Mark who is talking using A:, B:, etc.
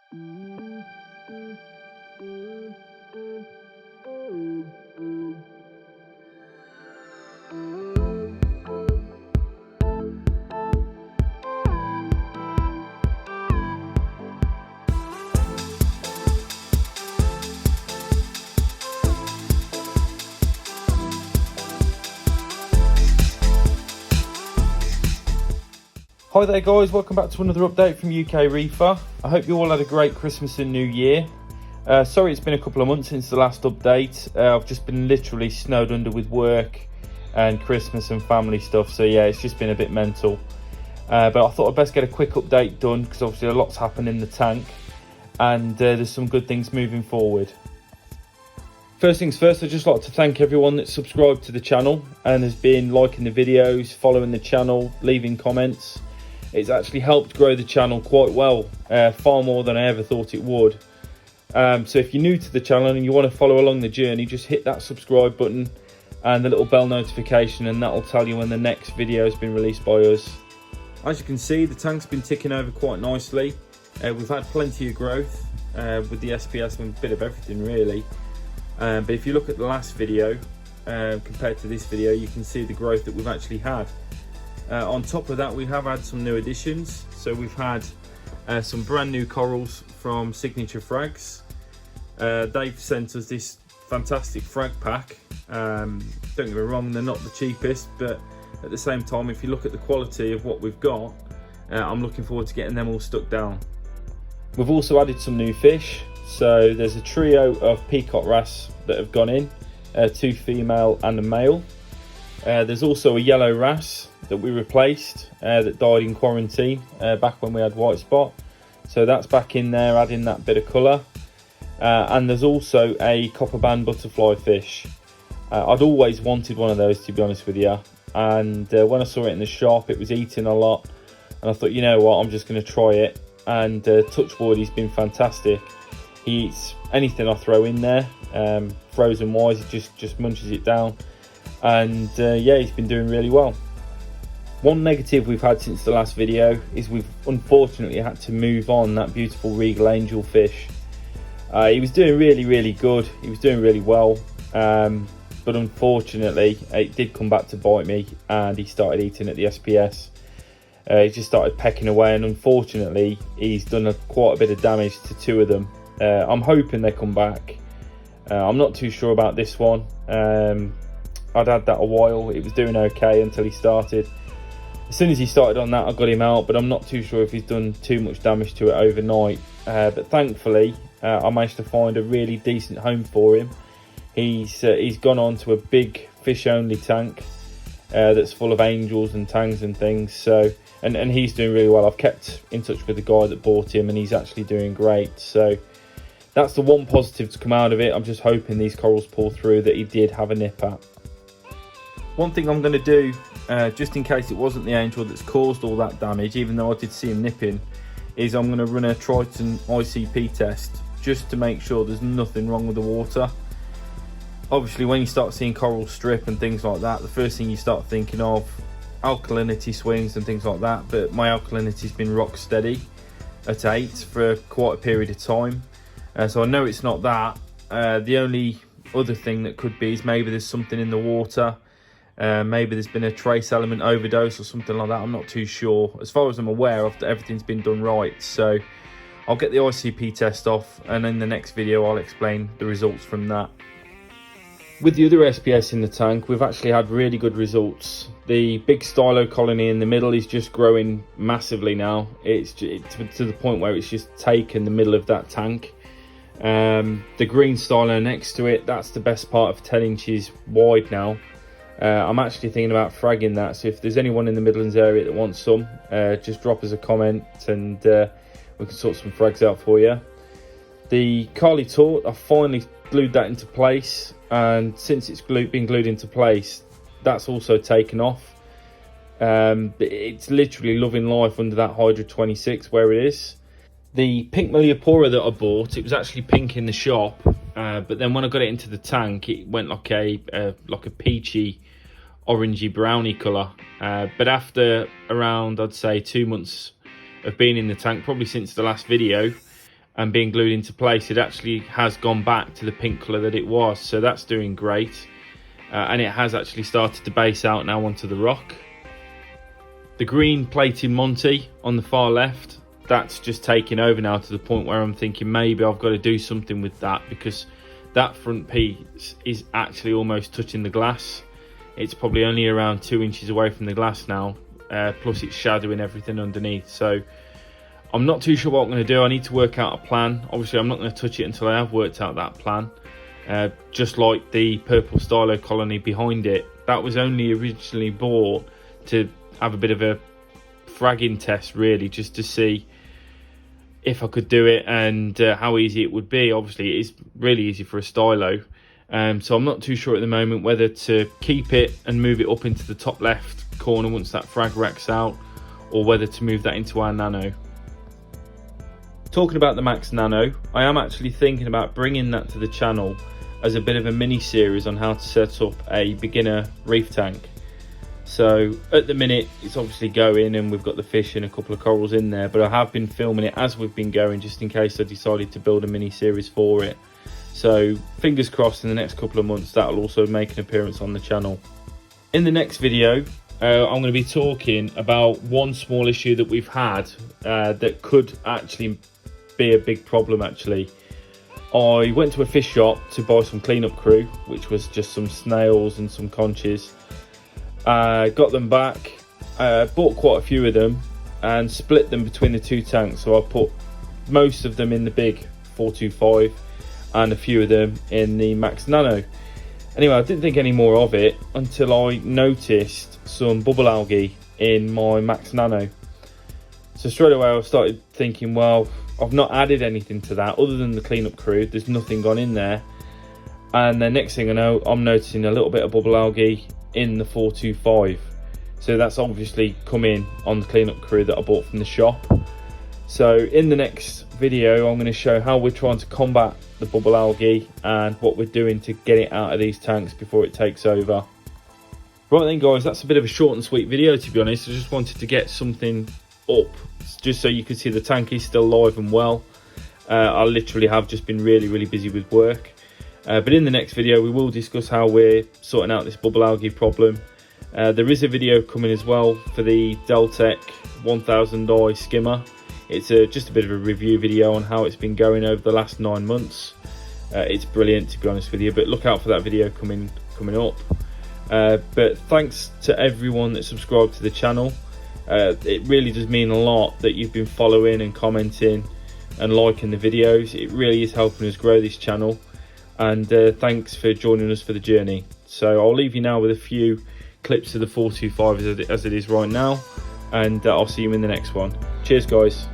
A: Hi there guys, welcome back to another update from UK Reefer. I hope you all had a great Christmas and New Year. Sorry it's been a couple of months since the last update. I've just been literally snowed under with work and Christmas and family stuff, so yeah, it's just been a bit mental. But I thought I'd best get a quick update done because obviously a lot's happened in the tank and there's some good things moving forward. First things first, I'd just like to thank everyone that's subscribed to the channel and has been liking the videos, following the channel, leaving comments. It's actually helped grow the channel quite well, far more than I ever thought it would. So if you're new to the channel and you want to follow along the journey, just hit that subscribe button and the little bell notification, and that'll tell you when the next video has been released by us. As you can see, the tank's been ticking over quite nicely. We've had plenty of growth with the SPS and a bit of everything really. But if you look at the last video compared to this video, you can see the growth that we've actually had. On top of that, we have had some new additions. So we've had some brand new corals from Signature Frags. They've sent us this fantastic frag pack. Don't get me wrong, they're not the cheapest, but at the same time, if you look at the quality of what we've got, I'm looking forward to getting them all stuck down. We've also added some new fish. So there's a trio of peacock wrasse that have gone in, 2 female and a male. There's also a yellow wrasse that we replaced that died in quarantine back when we had white spot, so that's back in there, adding that bit of colour. And there's also a copper band butterfly fish. I'd always wanted one of those, to be honest with you, and when I saw it in the shop, it was eating a lot, and I thought, you know what, I'm just going to try it. And touch wood, he's been fantastic. He eats anything I throw in there, frozen wise, he just munches it down, and yeah, he's been doing really well. One negative we've had since the last video is we've unfortunately had to move on that beautiful Regal Angel fish. He was doing really good, he was doing really well, but unfortunately it did come back to bite me, and he started eating at the SPS. He just started pecking away, and unfortunately he's done quite a bit of damage to 2 of them. I'm hoping they come back. I'm not too sure about this one. I'd had that a while, it was doing okay until he started. As soon as he started on that, I got him out, but I'm not too sure if he's done too much damage to it overnight. But thankfully, I managed to find a really decent home for him. He's gone on to a big fish-only tank that's full of angels and tangs and things. So, and he's doing really well. I've kept in touch with the guy that bought him, and he's actually doing great. So that's the one positive to come out of it. I'm just hoping these corals pull through that he did have a nip at. One thing I'm going to do, just in case it wasn't the angel that's caused all that damage, even though I did see him nipping, is I'm going to run a Triton ICP test just to make sure there's nothing wrong with the water. Obviously, when you start seeing coral strip and things like that, the first thing you start thinking of, alkalinity swings and things like that, but my alkalinity's been rock steady at 8 for quite a period of time. So I know it's not that. The only other thing that could be is maybe there's something in the water. Maybe there's been a trace element overdose or something like that. I'm not too sure. As far as I'm aware of, everything's been done right. So I'll get the ICP test off, and in the next video I'll explain the results from that. With the other SPS in the tank, we've actually had really good results. The big stylo colony in the middle is just growing massively now. It's to the point where it's just taken the middle of that tank. The green stylo next to it, that's the best part of 10 inches wide now. I'm actually thinking about fragging that, so if there's anyone in the Midlands area that wants some, just drop us a comment and we can sort some frags out for you. The Carly Tort, I finally glued that into place, and since it's been glued into place, that's also taken off. It's literally loving life under that Hydra 26 where it is. The pink Meliopora that I bought, it was actually pink in the shop, but then when I got it into the tank, it went like a peachy, orangey, browny colour. But after around, I'd say 2 months of being in the tank, probably since the last video, and being glued into place, it actually has gone back to the pink colour that it was, so that's doing great. And it has actually started to base out now onto the rock. The green plated Monty on the far left, that's just taking over now to the point where I'm thinking maybe I've got to do something with that, because that front piece is actually almost touching the glass. It's probably only around 2 inches away from the glass now, plus it's shadowing everything underneath. So I'm not too sure what I'm going to do. I need to work out a plan. Obviously I'm not going to touch it until I have worked out that plan. Just like the purple stylo colony behind it, that was only originally bought to have a bit of a fragging test, really, just to see if I could do it and how easy it would be. Obviously it is really easy for a stylo, so I'm not too sure at the moment whether to keep it and move it up into the top left corner once that frag rack's out, or whether to move that into our Nano. Talking about the Max Nano, I am actually thinking about bringing that to the channel as a bit of a mini series on how to set up a beginner reef tank. So at the minute it's obviously going and we've got the fish and a couple of corals in there, but I have been filming it as we've been going, just in case I decided to build a mini series for it. So fingers crossed in the next couple of months that'll also make an appearance on the channel. In the next video I'm going to be talking about one small issue that we've had that could actually be a big problem actually. I went to a fish shop to buy some cleanup crew, which was just some snails and some conches. Got them back, bought quite a few of them and split them between the two tanks. So I put most of them in the big 425 and a few of them in the Max Nano. Anyway, I didn't think any more of it until I noticed some bubble algae in my Max Nano. So straight away I started thinking, well, I've not added anything to that other than the cleanup crew. There's nothing gone in there. And the next thing I know, I'm noticing a little bit of bubble algae in the 425. So that's obviously come in on the cleanup crew that I bought from the shop. So in the next video, I'm going to show how we're trying to combat the bubble algae and what we're doing to get it out of these tanks before it takes over. Right then guys, that's a bit of a short and sweet video, to be honest. I just wanted to get something up just so you could see the tank is still live and well. I literally have just been really busy with work, but in the next video we will discuss how we're sorting out this bubble algae problem. There is a video coming as well for the Deltec 1000i skimmer. It's just a bit of a review video on how it's been going over the last 9 months. It's brilliant, to be honest with you, but look out for that video coming up. But thanks to everyone that subscribed to the channel. It really does mean a lot that you've been following and commenting and liking the videos. It really is helping us grow this channel, and thanks for joining us for the journey. So I'll leave you now with a few clips of the 425 as it is right now, and I'll see you in the next one. Cheers guys.